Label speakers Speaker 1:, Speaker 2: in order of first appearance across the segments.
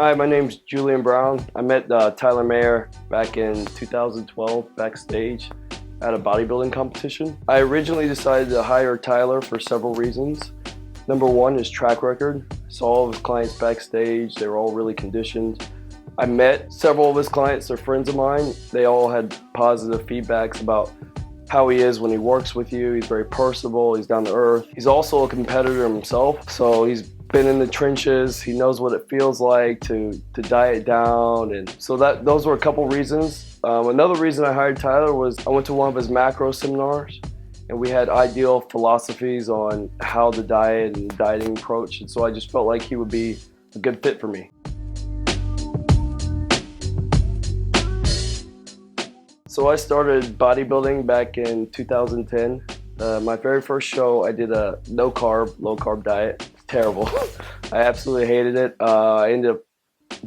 Speaker 1: Hi, my name's Julian Brown. I met Tyler Mayer back in 2012 backstage at a bodybuilding competition. I originally decided to hire Tyler for several reasons. Number one is track record. Saw all of his clients backstage. They were all really conditioned. I met several of his clients. They're friends of mine. They all had positive feedbacks about how he is when he works with you. He's very personable. He's down to earth. He's also a competitor himself. So he's been in the trenches. He knows what it feels like to diet down. And so those were a couple reasons. Another reason I hired Tyler was I went to one of his macro seminars and we had ideal philosophies on how to diet and dieting approach. And so I just felt like he would be a good fit for me. So I started bodybuilding back in 2010. My very first show, I did a no-carb, low-carb diet. It's terrible. I absolutely hated it. I ended up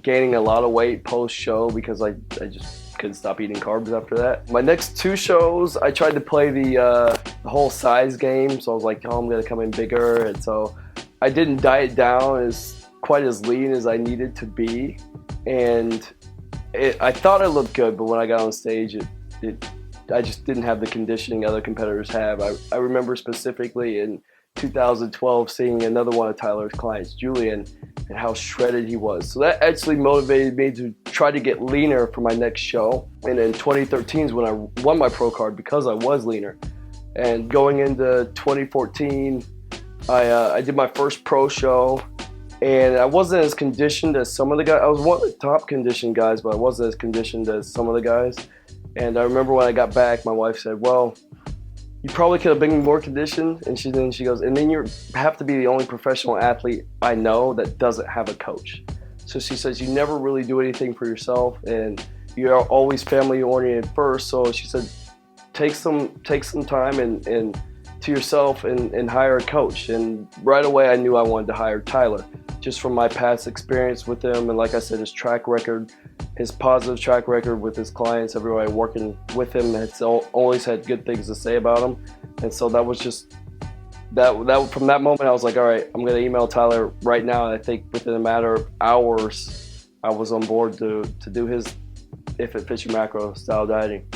Speaker 1: gaining a lot of weight post-show because I just couldn't stop eating carbs after that. My next two shows, I tried to play the whole size game. So I was like, oh, I'm gonna come in bigger. And so I didn't diet down quite as lean as I needed to be. And I thought I looked good, but when I got on stage, I just didn't have the conditioning other competitors have. I remember specifically in 2012 seeing another one of Tyler's clients, Julian, and how shredded he was. So that actually motivated me to try to get leaner for my next show. And in 2013 is when I won my pro card because I was leaner. And going into 2014, I did my first pro show. And I wasn't as conditioned as some of the guys. I was one of the top conditioned guys, but I wasn't as conditioned as some of the guys. And I remember when I got back, my wife said, well, you probably could have been more conditioned. And she goes, and then you have to be the only professional athlete I know that doesn't have a coach. So she says, you never really do anything for yourself and you're always family oriented first. So she said, take some time and to yourself and hire a coach. And right away I knew I wanted to hire Tyler, just from my past experience with him. And like I said, his track record, his positive track record with his clients, everybody working with him has always had good things to say about him. And so that was just, that from that moment I was like, all right, I'm gonna email Tyler right now. And I think within a matter of hours, I was on board to do his If It Fits Your Macro style dieting.